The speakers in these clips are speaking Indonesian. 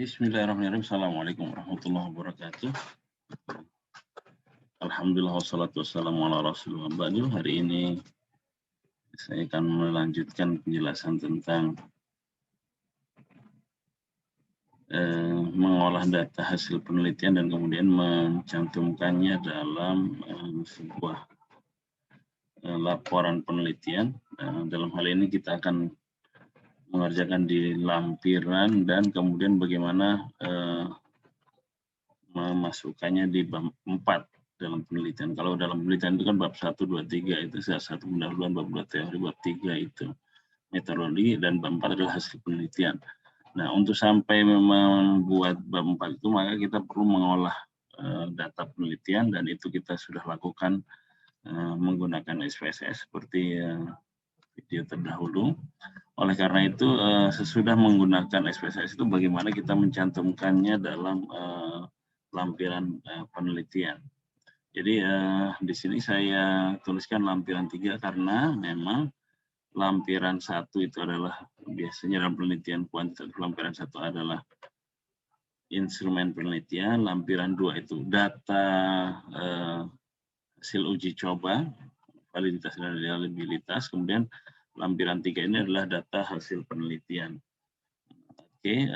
Bismillahirrahmanirrahim. Assalamualaikum warahmatullahi wabarakatuh. Alhamdulillah wassalatu wassalamu ala rasulullah ba'du. Hari ini saya akan melanjutkan penjelasan tentang mengolah data hasil penelitian dan kemudian mencantumkannya dalam sebuah laporan penelitian. Dalam hal ini kita akan mengerjakan di lampiran dan kemudian bagaimana memasukkannya di bab 4 dalam penelitian. Kalau dalam penelitian itu kan bab 1, 2, 3 itu satu pendahuluan, bab 2 teori, bab 3 itu metodologi, dan bab 4 adalah hasil penelitian. Nah, untuk sampai membuat bab 4 itu maka kita perlu mengolah data penelitian, dan itu kita sudah lakukan menggunakan SPSS seperti video terdahulu. Oleh karena itu, sesudah menggunakan SPSS itu bagaimana kita mencantumkannya dalam lampiran penelitian. Jadi di sini saya tuliskan lampiran 3 karena memang lampiran 1 itu adalah biasanya dalam penelitian kuantitatif, lampiran 1 adalah instrumen penelitian, lampiran 2 itu data hasil uji coba, validitas dan reliabilitas, kemudian lampiran 3 ini adalah data hasil penelitian. Oke,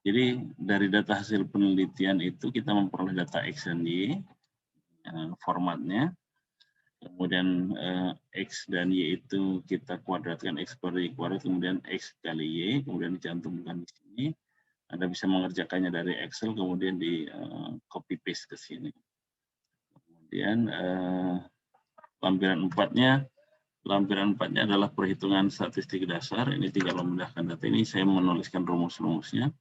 jadi dari data hasil penelitian itu kita memperoleh data X dan Y, formatnya. Kemudian X dan Y itu kita kuadratkan, X per Y kuadrat, kemudian X kali Y, kemudian dicantumkan di sini. Anda bisa mengerjakannya dari Excel, kemudian di copy paste ke sini. Kemudian lampiran 4-nya adalah perhitungan statistik dasar. Ini tinggal memindahkan data ini. Saya menuliskan rumus-rumusnya,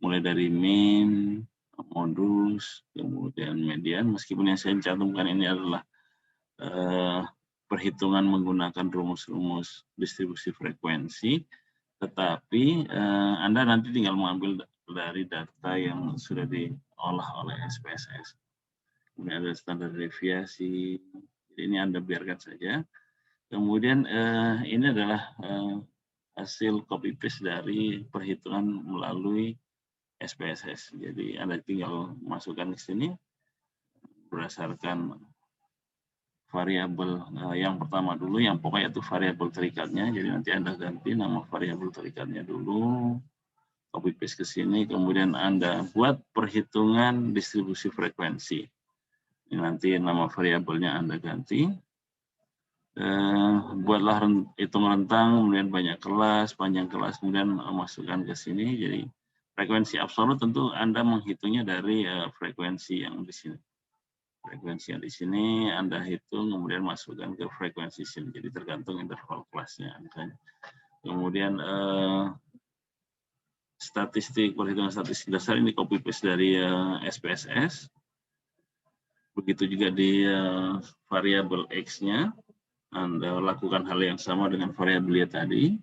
mulai dari mean, modus, kemudian median. Meskipun yang saya cantumkan ini adalah perhitungan menggunakan rumus-rumus distribusi frekuensi, tetapi Anda nanti tinggal mengambil dari data yang sudah diolah oleh SPSS. Kemudian ada standar deviasi, jadi ini Anda biarkan saja. Kemudian ini adalah hasil copy paste dari perhitungan melalui SPSS. Jadi Anda tinggal masukkan ke sini berdasarkan variabel yang pertama dulu, yang pokoknya itu variabel terikatnya. Jadi nanti Anda ganti nama variabel terikatnya dulu, copy paste ke sini, kemudian Anda buat perhitungan distribusi frekuensi. Ini nanti nama variabelnya Anda ganti. Buatlah hitung rentang, kemudian banyak kelas, panjang kelas, kemudian masukkan ke sini. Jadi frekuensi absolut tentu Anda menghitungnya dari frekuensi yang di sini. Frekuensi yang di sini Anda hitung, kemudian masukkan ke frekuensi sini. Jadi tergantung interval kelasnya. Kemudian perhitungan statistik dasar ini copy paste dari SPSS. Begitu juga di variabel X-nya. Anda lakukan hal yang sama dengan variabel Y tadi.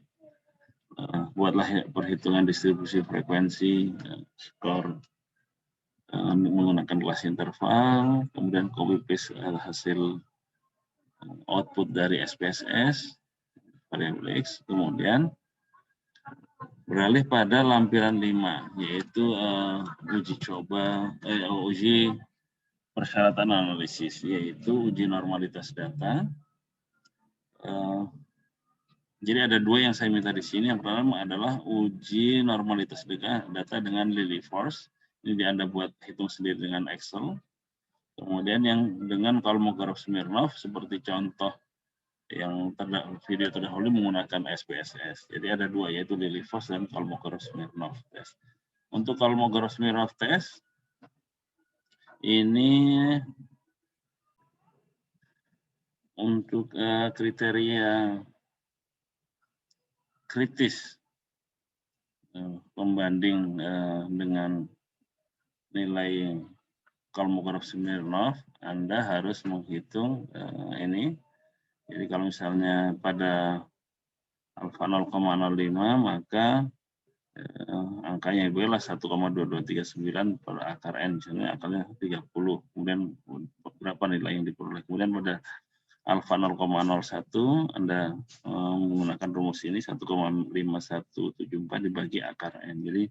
Buatlah perhitungan distribusi frekuensi, skor menggunakan kelas interval, kemudian copy paste hasil output dari SPSS, variabel X, kemudian beralih pada lampiran 5, yaitu uji persyaratan analisis, yaitu uji normalitas data. Jadi ada 2 yang saya minta di sini. Yang pertama adalah uji normalitas data dengan Lilly Force. Ini Anda buat hitung sendiri dengan Excel. Kemudian yang dengan Kolmogorov-Smirnov seperti contoh yang video terdahulu menggunakan SPSS. Jadi ada 2, yaitu Lilly Force dan Kolmogorov-Smirnov test. Untuk Kolmogorov-Smirnov test ini untuk kriteria kritis pembanding dengan nilai Kolmogorov-Smirnov, Anda harus menghitung ini. Jadi kalau misalnya pada alfa 0,05 maka angkanya adalah 1,2239 per akar N, misalnya akarnya 30, kemudian berapa nilai yang diperoleh. Kemudian pada alfa 0,01 Anda menggunakan rumus ini 1,5174 dibagi akar N. Jadi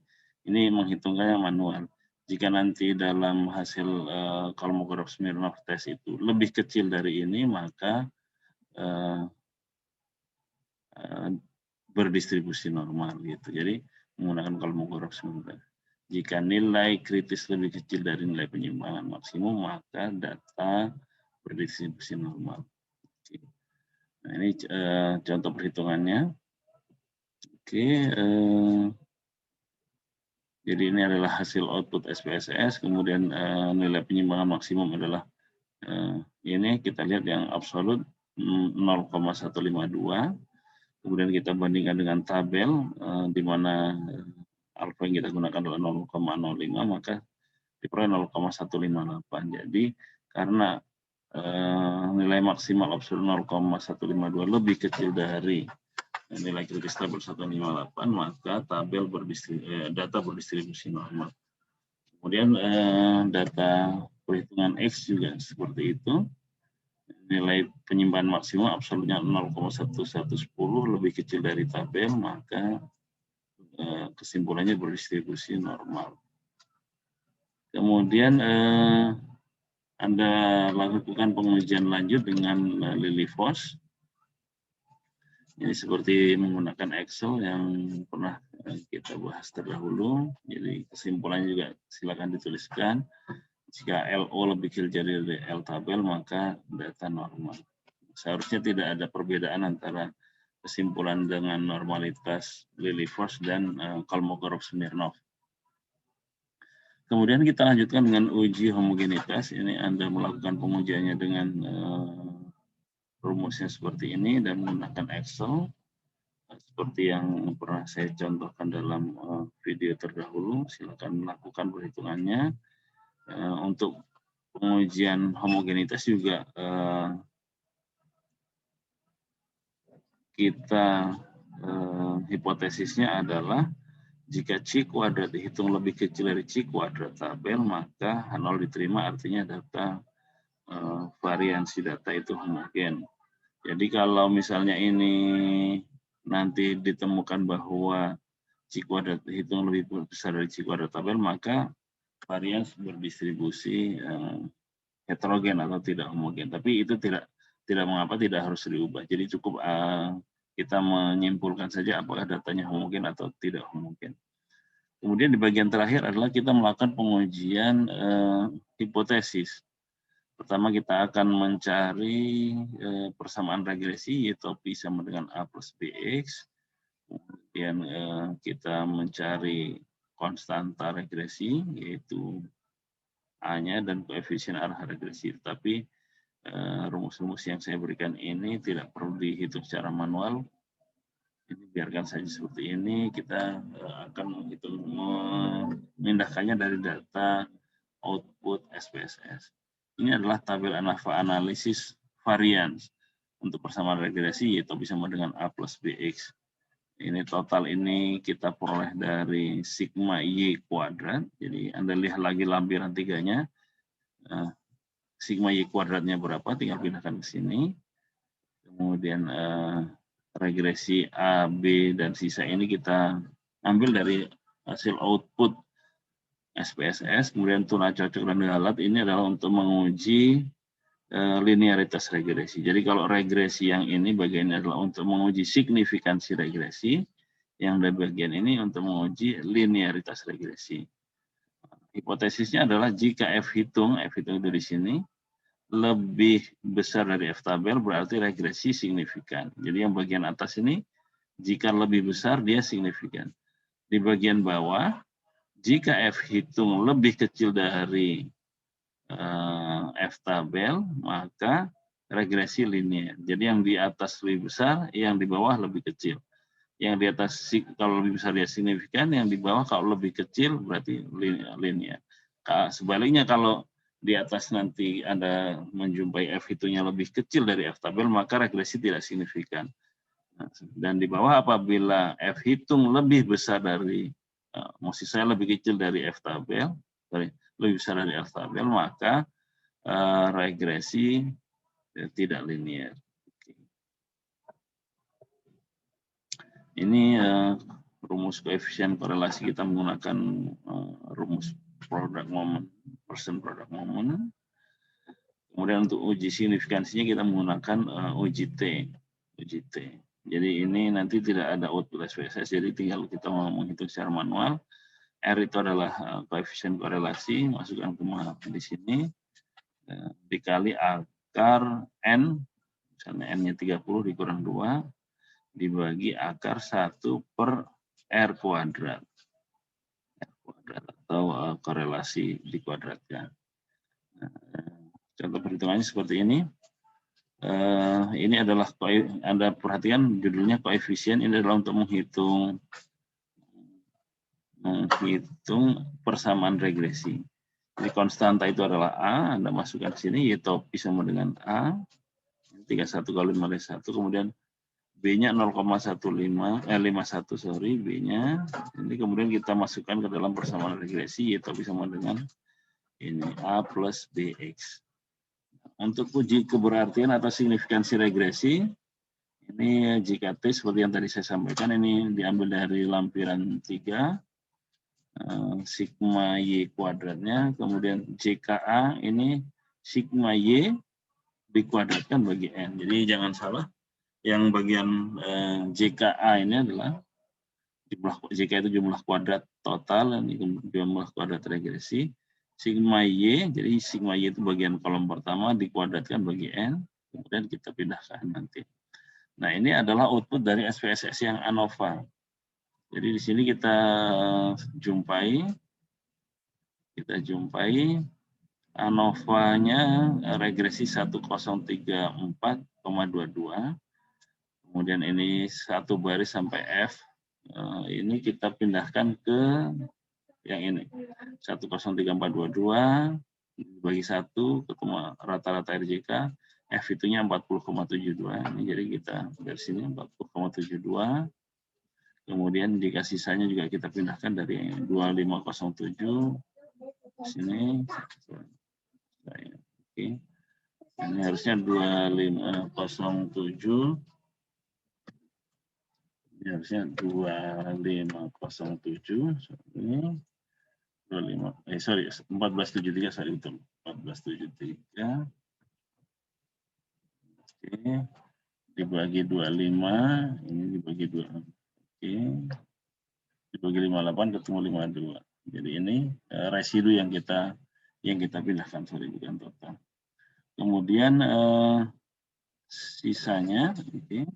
Ini menghitungkannya manual. Jika nanti dalam hasil Kolmogorov-Smirnov test itu lebih kecil dari ini, maka berdistribusi normal gitu. Jadi menggunakan Kolmogorov-Smirnov. Jika nilai kritis lebih kecil dari nilai penyimpangan maksimum, maka data berdistribusi normal. Nah, ini contoh perhitungannya. Oke, jadi ini adalah hasil output SPSS, kemudian nilai penyimpangan maksimum adalah ini kita lihat yang absolut 0,152. Kemudian kita bandingkan dengan tabel di mana alfa yang kita gunakan adalah 0,05, maka diperoleh 0,158. Jadi karena nilai maksimal absolut 0,152 lebih kecil dari nilai kritis tabel 158, maka tabel data berdistribusi normal. Kemudian data perhitungan X juga seperti itu. Nilai penyimpanan maksimum absolutnya 0,1110 lebih kecil dari tabel, maka kesimpulannya berdistribusi normal. Kemudian Anda lakukan pengujian lanjut dengan Lilliefors. Ini seperti menggunakan Excel yang pernah kita bahas terdahulu. Jadi kesimpulannya juga silakan dituliskan. Jika LO lebih kecil dari L tabel, maka data normal. Seharusnya tidak ada perbedaan antara kesimpulan dengan normalitas Lilliefors dan Kolmogorov-Smirnov. Kemudian kita lanjutkan dengan uji homogenitas. Ini Anda melakukan pengujiannya dengan rumusnya seperti ini dan menggunakan Excel seperti yang pernah saya contohkan dalam video terdahulu. Silakan melakukan perhitungannya. Untuk pengujian homogenitas juga kita hipotesisnya adalah jika C kuadrat dihitung lebih kecil dari C kuadrat tabel, maka H0 diterima, artinya data variansi data itu homogen. Jadi kalau misalnya ini nanti ditemukan bahwa C kuadrat dihitung lebih besar dari C kuadrat tabel, maka varians berdistribusi heterogen atau tidak homogen. Tapi itu tidak mengapa, tidak harus diubah. Jadi cukup kita menyimpulkan saja apakah datanya homogen atau tidak homogen. Kemudian di bagian terakhir adalah kita melakukan pengujian hipotesis. Pertama kita akan mencari persamaan regresi yaitu Pi sama dengan A plus Bx. Kemudian kita mencari konstanta regresi yaitu A-nya dan koefisien arah regresi. Tapi rumus-rumus yang saya berikan ini tidak perlu dihitung secara manual. Ini biarkan saja seperti ini. Kita akan menghitung memindahkannya dari data output SPSS. Ini adalah tabel ANAVA analisis varians untuk persamaan regresi yaitu sama dengan A plus Bx. Ini total ini kita peroleh dari sigma Y kuadrat. Jadi Anda lihat lagi lampiran tiganya. Sigma Y kuadratnya berapa, tinggal pindahkan ke sini. Kemudian regresi A, B, dan sisa ini kita ambil dari hasil output SPSS. Kemudian tuna cocok dan galat ini adalah untuk menguji linearitas regresi. Jadi kalau regresi yang ini bagian ini adalah untuk menguji signifikansi regresi, yang dari bagian ini untuk menguji linearitas regresi. Hipotesisnya adalah jika F hitung itu di sini, lebih besar dari F tabel berarti regresi signifikan. Jadi yang bagian atas ini jika lebih besar dia signifikan. Di bagian bawah jika F hitung lebih kecil dari F tabel maka regresi linear. Jadi yang di atas lebih besar, yang di bawah lebih kecil. Yang di atas kalau lebih besar dia signifikan, yang di bawah kalau lebih kecil berarti linear. Sebaliknya kalau di atas nanti Anda menjumpai F hitungnya lebih kecil dari F tabel, maka regresi tidak signifikan. Dan di bawah apabila F hitung lebih besar dari, maksud saya lebih kecil dari F tabel, lebih besar dari F tabel, maka regresi tidak linear. Ini rumus koefisien korelasi kita menggunakan rumus product moment, percent product moment. Kemudian untuk uji signifikansinya kita menggunakan UJT. Jadi ini nanti tidak ada output SPSS, jadi tinggal kita mau menghitung secara manual. R itu adalah koefisien korelasi, masukkan ke di sini, dikali akar N, misalnya N-nya 30 dikurang 2, dibagi akar 1 per R kuadrat. Atau korelasi dikuadratkan. Nah, contoh perhitungannya seperti ini. Ini adalah, Anda perhatikan judulnya koefisien, ini adalah untuk menghitung persamaan regresi. Jadi konstanta itu adalah A, Anda masukkan di sini, Y topi sama dengan A, 31 kali 51, kemudian B-nya 0,51, B-nya. Ini kemudian kita masukkan ke dalam persamaan regresi, Y topi sama dengan ini, A plus BX. Untuk uji keberartian atau signifikansi regresi, ini JKT seperti yang tadi saya sampaikan, ini diambil dari lampiran 3, sigma Y kuadratnya, kemudian JKA ini sigma Y dikuadratkan bagi N. Jadi jangan salah, yang bagian JKA ini adalah JK itu jumlah kuadrat total, dan jumlah kuadrat regresi. Sigma Y, jadi sigma Y itu bagian kolom pertama dikuadratkan bagi N, kemudian kita pindahkan nanti. Nah, ini adalah output dari SPSS yang ANOVA. Jadi di sini kita jumpai ANOVA-nya regresi 1034,22. Kemudian ini satu baris sampai F. Ini kita pindahkan ke yang ini. 103422 bagi 1 ketemu rata-rata RJK. F itunya 40,72. Ini jadi kita dari sini 40,72. Kemudian jika sisanya juga kita pindahkan dari 2507 sini. Oke. Ini harusnya 2507. Ini harusnya 2507. Ini 1473 saat itu. 1473. Oke. Dibagi 25, ini dibagi 2. Oke. Dibagi 58 ketemu 52. Jadi ini residu yang kita pindahkan, sorry, bukan total. Kemudian sisanya, oke.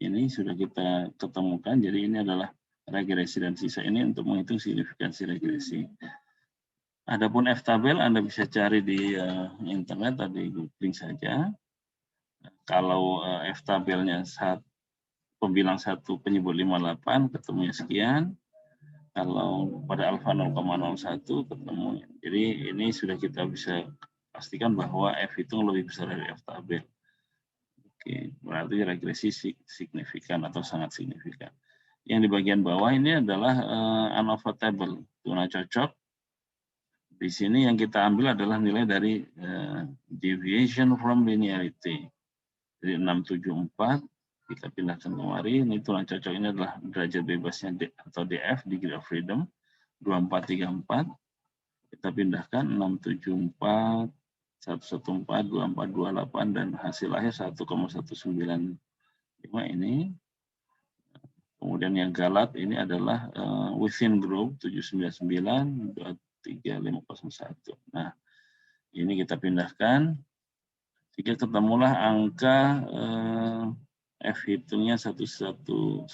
Ini sudah kita ketemukan. Jadi ini adalah regresi dan sisa ini untuk menghitung signifikansi regresi. Adapun F-tabel Anda bisa cari di internet atau di googling saja. Kalau F-tabelnya pembilang 1 penyebut 58 ketemunya sekian. Kalau pada alfa 0,01 ketemu. Jadi ini sudah kita bisa pastikan bahwa F itu lebih besar dari F-tabel. Oke, berarti regresi signifikan atau sangat signifikan. Yang di bagian bawah ini adalah ANOVA table, tuna cocok. Di sini yang kita ambil adalah nilai dari deviation from linearity. Jadi 674 kita pindahkan kemari. Ini tulang cocok ini adalah derajat bebasnya atau DF, degree of freedom 2434. Kita pindahkan 674, 114, 2428 dan hasil akhir 1,195 ini. Kemudian yang galat ini adalah within group 799 23501. Nah, ini kita pindahkan. Jika ketemulah angka F hitungnya 1,19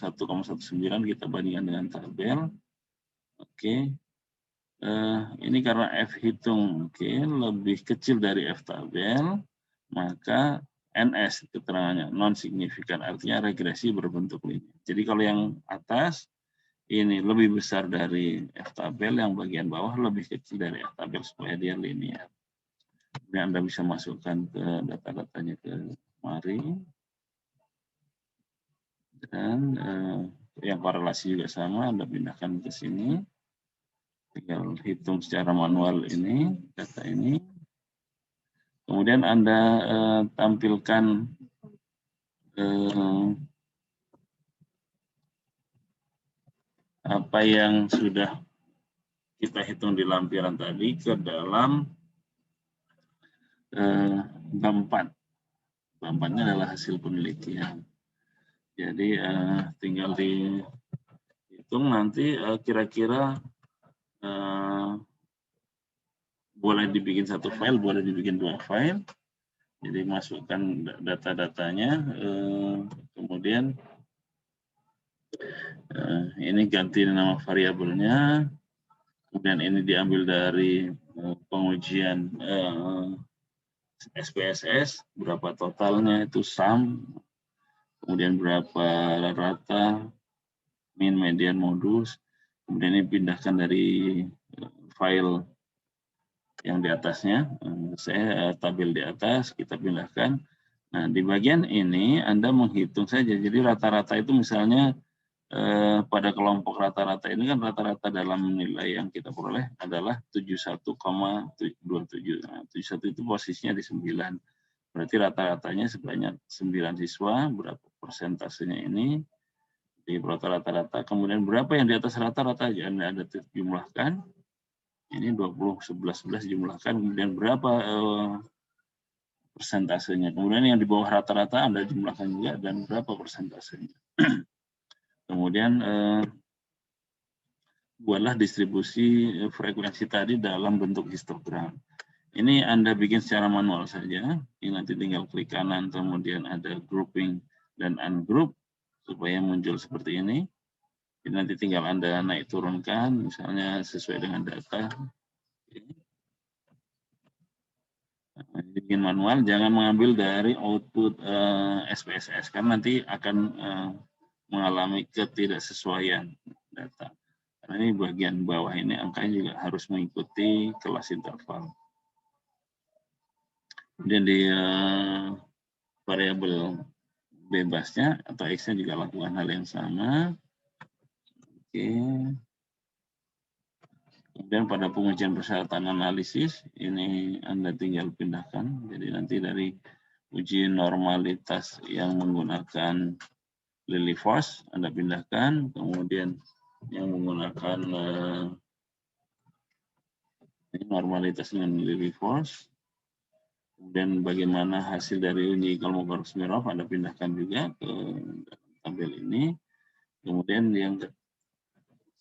kita bandingkan dengan tabel. Oke. Ini karena F hitung lebih kecil dari F tabel, maka NS keterangannya non signifikan, artinya regresi berbentuk linear. Jadi kalau yang atas ini lebih besar dari F tabel, yang bagian bawah lebih kecil dari F tabel supaya dia linear. Ini Anda bisa masukkan ke data-datanya ke mari. Dan yang korelasi juga sama, Anda pindahkan ke sini. Tinggal hitung secara manual ini, data ini. Kemudian Anda tampilkan apa yang sudah kita hitung di lampiran tadi ke dalam BAM 4. BAM 4-nya adalah hasil penelitian. Jadi tinggal dihitung nanti kira-kira boleh dibikin satu file, boleh dibikin 2 file. Jadi masukkan data-datanya, kemudian ini ganti nama variabelnya, kemudian ini diambil dari pengujian SPSS, berapa totalnya itu sum, kemudian berapa rata, min, median, modus, kemudian ini pindahkan dari file yang di atasnya, saya tabel di atas, kita pindahkan. Nah, di bagian ini Anda menghitung saja, jadi rata-rata itu misalnya pada kelompok rata-rata ini kan rata-rata dalam nilai yang kita peroleh adalah 71,27. Nah, 71 itu posisinya di 9. Berarti rata-ratanya sebanyak 9 siswa, berapa persentasenya ini, di rata-rata. Kemudian berapa yang di atas rata-rata, Anda ada jumlahkan. Ini 20, 11 jumlahkan, kemudian berapa persentasenya. Kemudian yang di bawah rata-rata Anda jumlahkan juga dan berapa persentasenya. Kemudian buatlah distribusi frekuensi tadi dalam bentuk histogram. Ini Anda bikin secara manual saja. Ini nanti tinggal klik kanan, kemudian ada grouping dan ungroup supaya muncul seperti ini. Jadi nanti tinggal Anda naik turunkan, misalnya sesuai dengan data. Bikin manual, jangan mengambil dari output SPSS, karena nanti akan mengalami ketidaksesuaian data. Karena ini bagian bawah ini angkanya juga harus mengikuti kelas interval. Kemudian di variabel bebasnya atau X-nya juga lakukan hal yang sama. Oke. Kemudian pada pengujian persyaratan analisis, ini Anda tinggal pindahkan. Jadi nanti dari uji normalitas yang menggunakan Lilliefors, Anda pindahkan. Kemudian yang menggunakan normalitas dengan Lilliefors. Kemudian bagaimana hasil dari uji Kolmogorov-Smirnov, Anda pindahkan juga ke tabel ini. Kemudian yang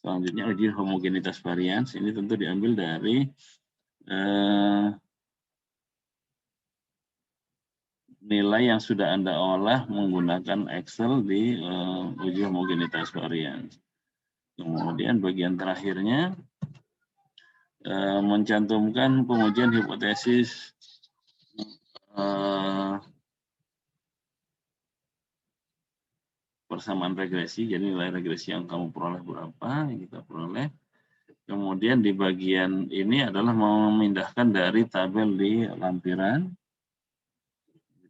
selanjutnya uji homogenitas varians, ini tentu diambil dari nilai yang sudah Anda olah menggunakan Excel di uji homogenitas varians. Kemudian bagian terakhirnya mencantumkan pengujian hipotesis persamaan regresi, jadi nilai regresi yang kamu peroleh berapa, yang kita peroleh. Kemudian di bagian ini adalah memindahkan dari tabel di lampiran.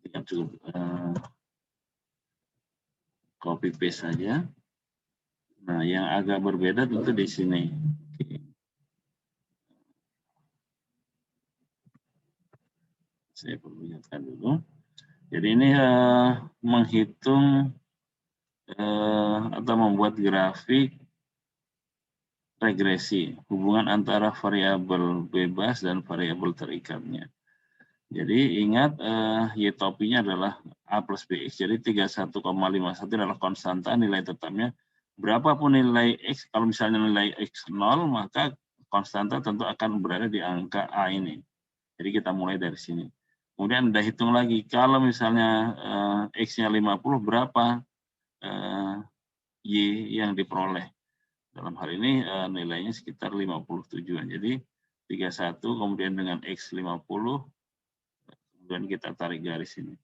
Jadi cukup copy paste saja. Nah, yang agak berbeda tentu di sini. Saya perlu lihatkan dulu. Jadi ini menghitung atau membuat grafik regresi, hubungan antara variabel bebas dan variabel terikatnya. Jadi ingat Y-topinya adalah A plus BX. Jadi 31,51 adalah konstanta nilai tetapnya. Berapapun nilai X, kalau misalnya nilai X 0, maka konstanta tentu akan berada di angka A ini. Jadi kita mulai dari sini. Kemudian Anda hitung lagi, kalau misalnya X-nya 50, berapa Y yang diperoleh. Dalam hal ini nilainya sekitar 57-an. Jadi 31 kemudian dengan X 50, kemudian kita tarik garis ini.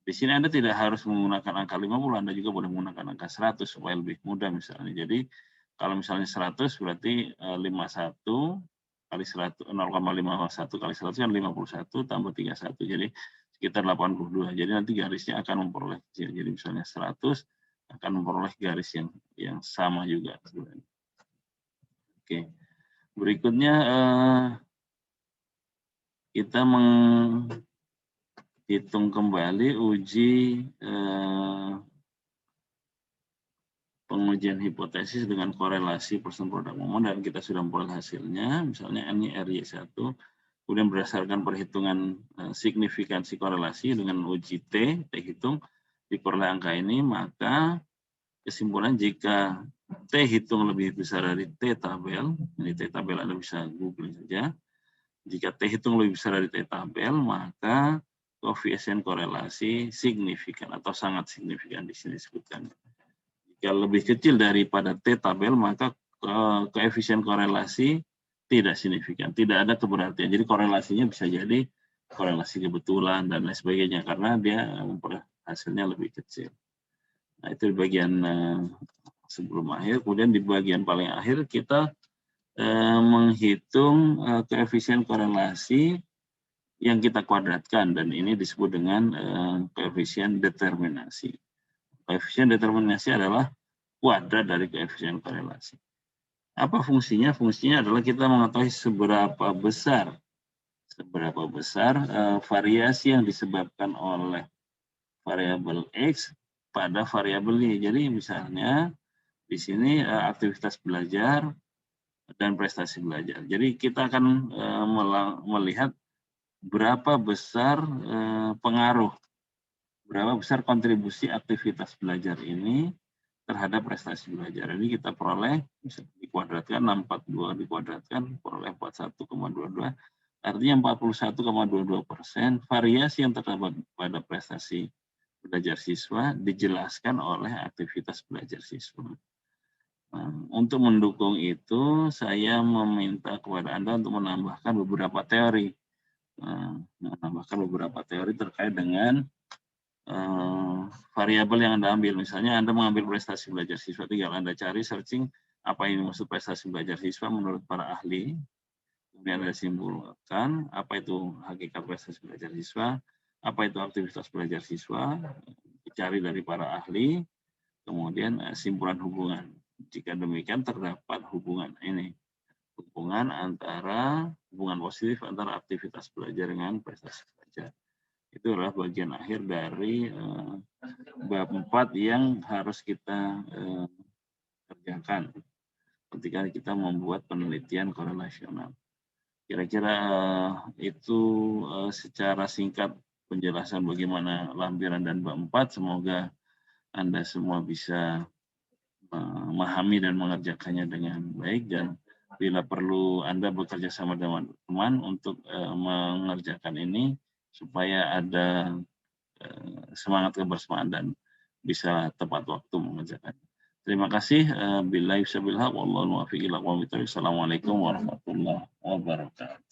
Di sini Anda tidak harus menggunakan angka 50, Anda juga boleh menggunakan angka 100 supaya lebih mudah misalnya. Jadi kalau misalnya 100 berarti 51 kali 100, 0,51 kali 100 kan 51 tambah 31. Jadi sekitar 82. Jadi nanti garisnya akan memperoleh kecil. Jadi misalnya 100 akan memperoleh garis yang sama juga. Oke. Berikutnya kita menghitung kembali uji pengujian hipotesis dengan korelasi persen produk moment, dan kita sudah memperoleh hasilnya. Misalnya N-nya RY1, kemudian berdasarkan perhitungan signifikansi korelasi dengan uji T hitung, diperoleh angka ini, maka kesimpulan jika T hitung lebih besar dari T tabel, ini T tabel Anda bisa googling saja, jika T hitung lebih besar dari T tabel, maka koefisien korelasi signifikan atau sangat signifikan di sini disebutkan. Jika lebih kecil daripada T tabel, maka koefisien korelasi tidak signifikan, tidak ada keberartian. Jadi korelasinya bisa jadi korelasi kebetulan dan lain sebagainya karena dia hasilnya lebih kecil. Nah, itu di bagian sebelum akhir. Kemudian di bagian paling akhir kita menghitung koefisien korelasi yang kita kuadratkan, dan ini disebut dengan koefisien determinasi. Koefisien determinasi adalah kuadrat dari koefisien korelasi. Apa fungsinya? Fungsinya adalah kita mengetahui seberapa besar variasi yang disebabkan oleh variabel X pada variabel Y. Jadi misalnya di sini aktivitas belajar dan prestasi belajar. Jadi kita akan melihat berapa besar pengaruh, berapa besar kontribusi aktivitas belajar ini terhadap prestasi belajar. Ini kita peroleh, bisa dikuadratkan, 642 dikuadratkan, peroleh 41,22. Artinya 41,22% variasi yang terdapat pada prestasi belajar siswa dijelaskan oleh aktivitas belajar siswa. Nah, untuk mendukung itu, saya meminta kepada Anda untuk menambahkan beberapa teori. Terkait dengan variabel yang Anda ambil. Misalnya Anda mengambil prestasi belajar siswa, tinggal Anda cari searching apa ini maksud prestasi belajar siswa menurut para ahli. Kemudian Anda simpulkan apa itu hakikat prestasi belajar siswa, apa itu aktivitas belajar siswa, dicari dari para ahli, kemudian simpulan hubungan. Jika demikian terdapat hubungan ini, hubungan positif antara aktivitas belajar dengan prestasi belajar. Itu adalah bagian akhir dari bab 4 yang harus kita kerjakan ketika kita membuat penelitian korelasional. Kira-kira itu secara singkat penjelasan bagaimana lampiran dan bab 4. Semoga Anda semua bisa memahami dan mengerjakannya dengan baik, dan bila perlu Anda bekerja sama dengan teman untuk mengerjakan ini supaya ada semangat kebersamaan dan bisa tepat waktu mengerjakan. Terima kasih. Billahi wabillahi, wallahu muwaffiq ila aqwamit thoriq. Assalamualaikum warahmatullahi wabarakatuh.